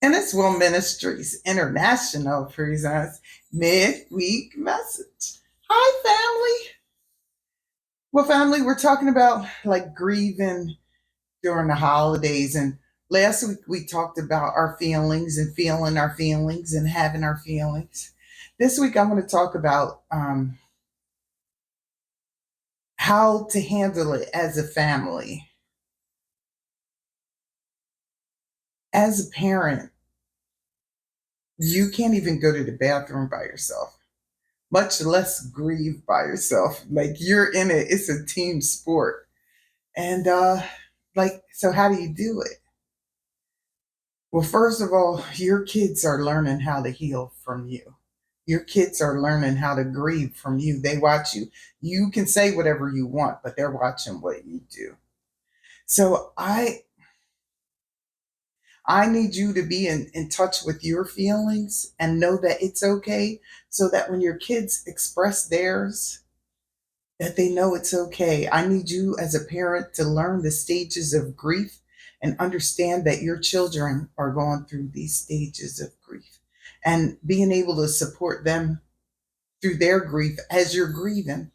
And it's Will Ministries International presents Midweek Message. Hi, family. Well, family, we're talking about like grieving during the holidays. And last week we talked about our feelings and feeling our feelings and having our feelings. This week I'm going to talk about how to handle it as a family. As a parent, you can't even go to the bathroom by yourself, much less grieve by yourself. Like you're in it, it's a team sport. And so how do you do it? Well, first of all, your kids are learning how to heal from you. Your kids are learning how to grieve from you. They watch you. You can say whatever you want, but they're watching what you do. So I need you to be in touch with your feelings and know that it's okay, so that when your kids express theirs, that they know it's okay. I need you as a parent to learn the stages of grief and understand that your children are going through these stages of grief and being able to support them through their grief as you're grieving.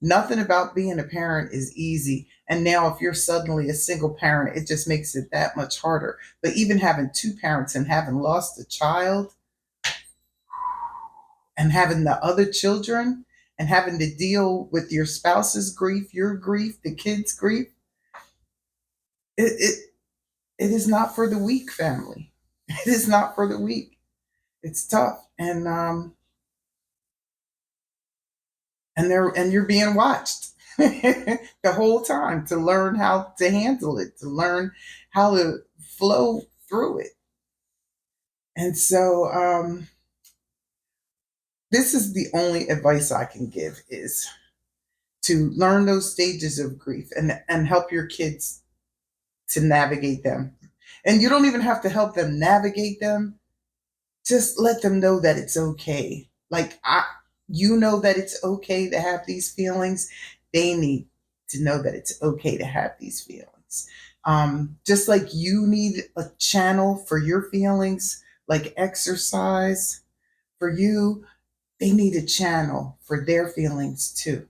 Nothing about being a parent is easy. And now, if you're suddenly a single parent, it just makes it that much harder. But even having two parents and having lost a child and having the other children and having to deal with your spouse's grief, your grief, the kids' grief, it, it, it is not for the weak, family. It is not for the weak. It's tough. And you're being watched the whole time to learn how to handle it, to learn how to flow through it. And so this is the only advice I can give is to learn those stages of grief and help your kids to navigate them. And you don't even have to help them navigate them. Just let them know that it's okay. You know that it's okay to have these feelings. They need to know that it's okay to have these feelings. Just like you need a channel for your feelings, like exercise for you, they need a channel for their feelings too.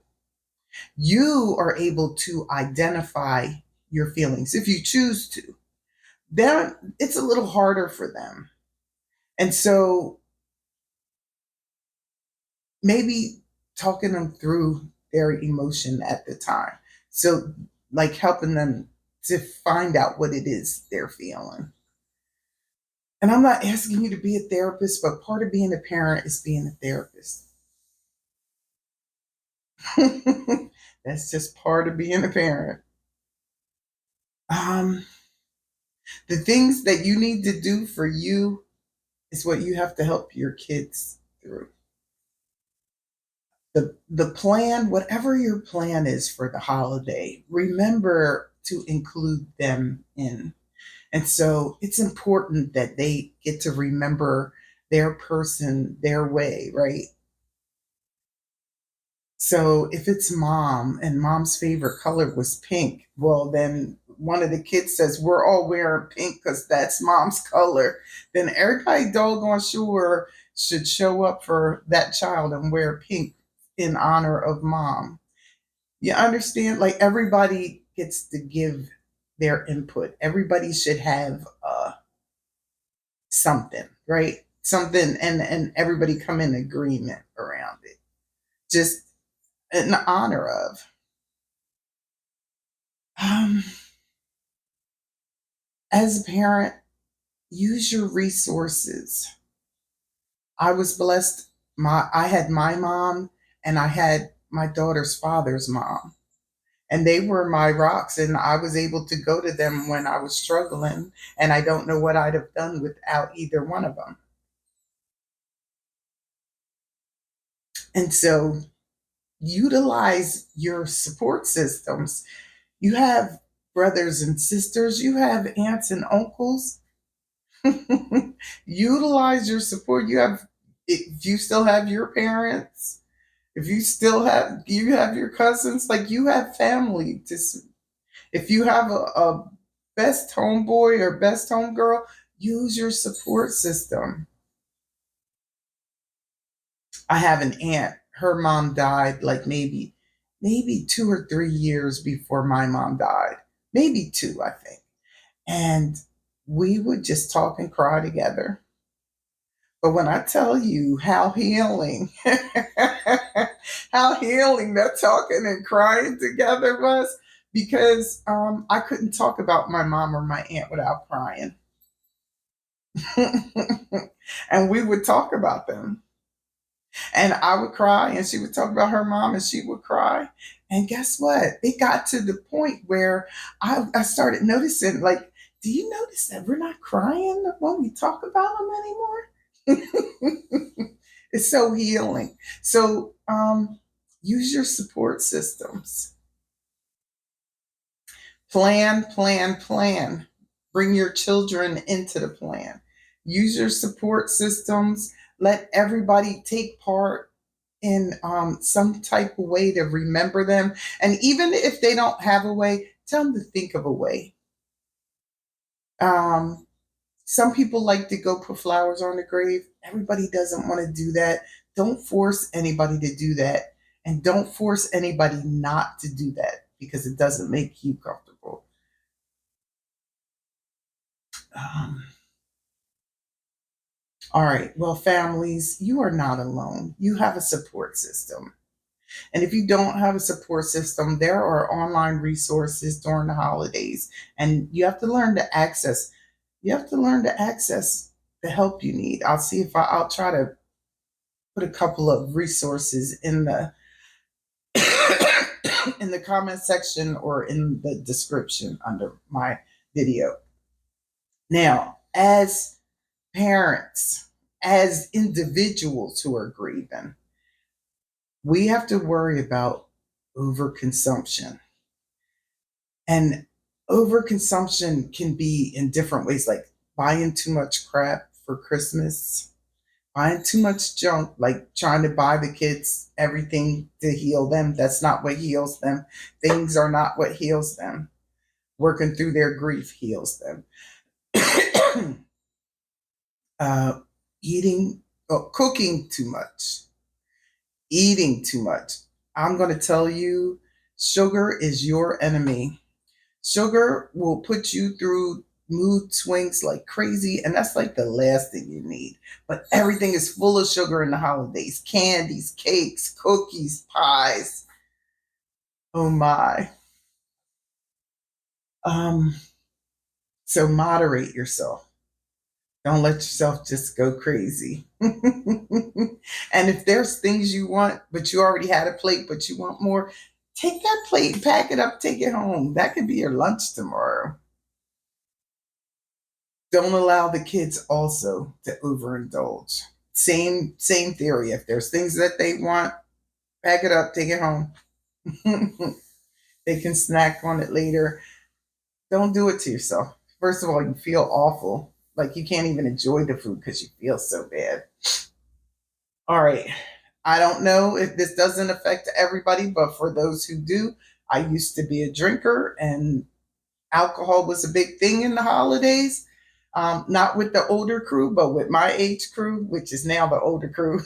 You are able to identify your feelings if you choose to. Then it's a little harder for them. And so maybe talking them through their emotion at the time. So, like helping them to find out what it is they're feeling. And I'm not asking you to be a therapist, but part of being a parent is being a therapist. That's just part of being a parent. Um, the things that you need to do for you is what you have to help your kids through. The plan, whatever your plan is for the holiday, remember to include them in. And so it's important that they get to remember their person, their way, right? So if it's mom and mom's favorite color was pink, well, then one of the kids says, we're all wearing pink because that's mom's color. Then everybody doggone sure should show up for that child and wear pink in honor of mom. You understand? Like everybody gets to give their input. Everybody should have something, right? Something, and everybody come in agreement around it. Just in honor of. Um, as a parent, use your resources. I was blessed. I had my mom and I had my daughter's father's mom. And they were my rocks, and I was able to go to them when I was struggling. And I don't know what I'd have done without either one of them. And so utilize your support systems. You have brothers and sisters, you have aunts and uncles. Utilize your support. If you still have your parents, if you have your cousins, like you have family to, if you have a best homeboy or best homegirl, Use your support system. I have an aunt. Her mom died like maybe 2 or 3 years before my mom died. Maybe two, I think. And we would just talk and cry together. But when I tell you how healing, how healing that talking and crying together was, because I couldn't talk about my mom or my aunt without crying. And we would talk about them. And I would cry, and she would talk about her mom, and she would cry. And guess what? It got to the point where I started noticing, like, do you notice that we're not crying when we talk about them anymore? It's so healing. So use your support systems. Plan, plan, plan. Bring your children into the plan. Use your support systems. Let everybody take part in some type of way to remember them. And even if they don't have a way, tell them to think of a way. Um, some people like to go put flowers on the grave. Everybody doesn't want to do that. Don't force anybody to do that. And don't force anybody not to do that because it doesn't make you comfortable. Um, all right. Well, families, you are not alone. You have a support system. And if you don't have a support system, there are online resources during the holidays, and you have to learn to access. You have to learn to access the help you need. I'll see if I'll try to put a couple of resources in the in the comment section or in the description under my video. Now, as parents, as individuals who are grieving, we have to worry about overconsumption. And overconsumption can be in different ways, like buying too much crap for Christmas, buying too much junk, like trying to buy the kids everything to heal them. That's not what heals them. Things are not what heals them. Working through their grief heals them. uh, eating, cooking too much, eating too much. I'm going to tell you, sugar is your enemy. Sugar will put you through mood swings like crazy, and that's like the last thing you need. But everything is full of sugar in the holidays: candies, cakes, cookies, pies. Oh my. Um, so moderate yourself. Don't let yourself just go crazy. And if there's things you want, but you already had a plate, but you want more, take that plate, pack it up, take it home. That could be your lunch tomorrow. Don't allow the kids also to overindulge. Same theory. If there's things that they want, pack it up, take it home. They can snack on it later. Don't do it to yourself. First of all, you feel awful. Like you can't even enjoy the food because you feel so bad. All right. I don't know if this doesn't affect everybody, but for those who do, I used to be a drinker and alcohol was a big thing in the holidays. Not with the older crew, but with my age crew, which is now the older crew.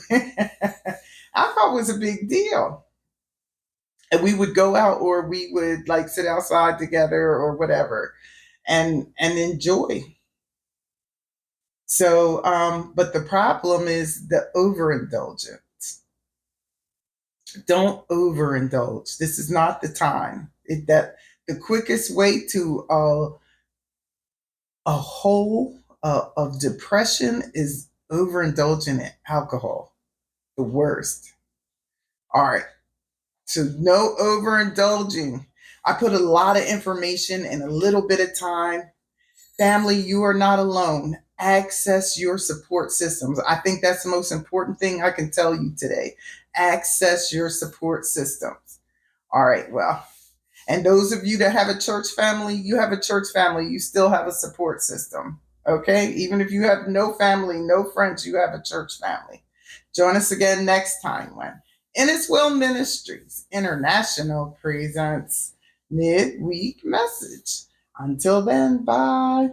Alcohol was a big deal. And we would go out or we would like sit outside together or whatever and enjoy. So, but the problem is the overindulgence. Don't overindulge. This is not the time. That the quickest way to a hole of depression is overindulging in alcohol. The worst. All right. So no overindulging. I put a lot of information in a little bit of time. Family, you are not alone. Access your support systems. I think that's the most important thing I can tell you today. Access your support systems. All right, well, and those of you that have a church family, you have a church family. You still have a support system. Okay? Even if you have no family, no friends, you have a church family. Join us again next time when In His Will Ministries International presents Midweek Message. Until then, bye.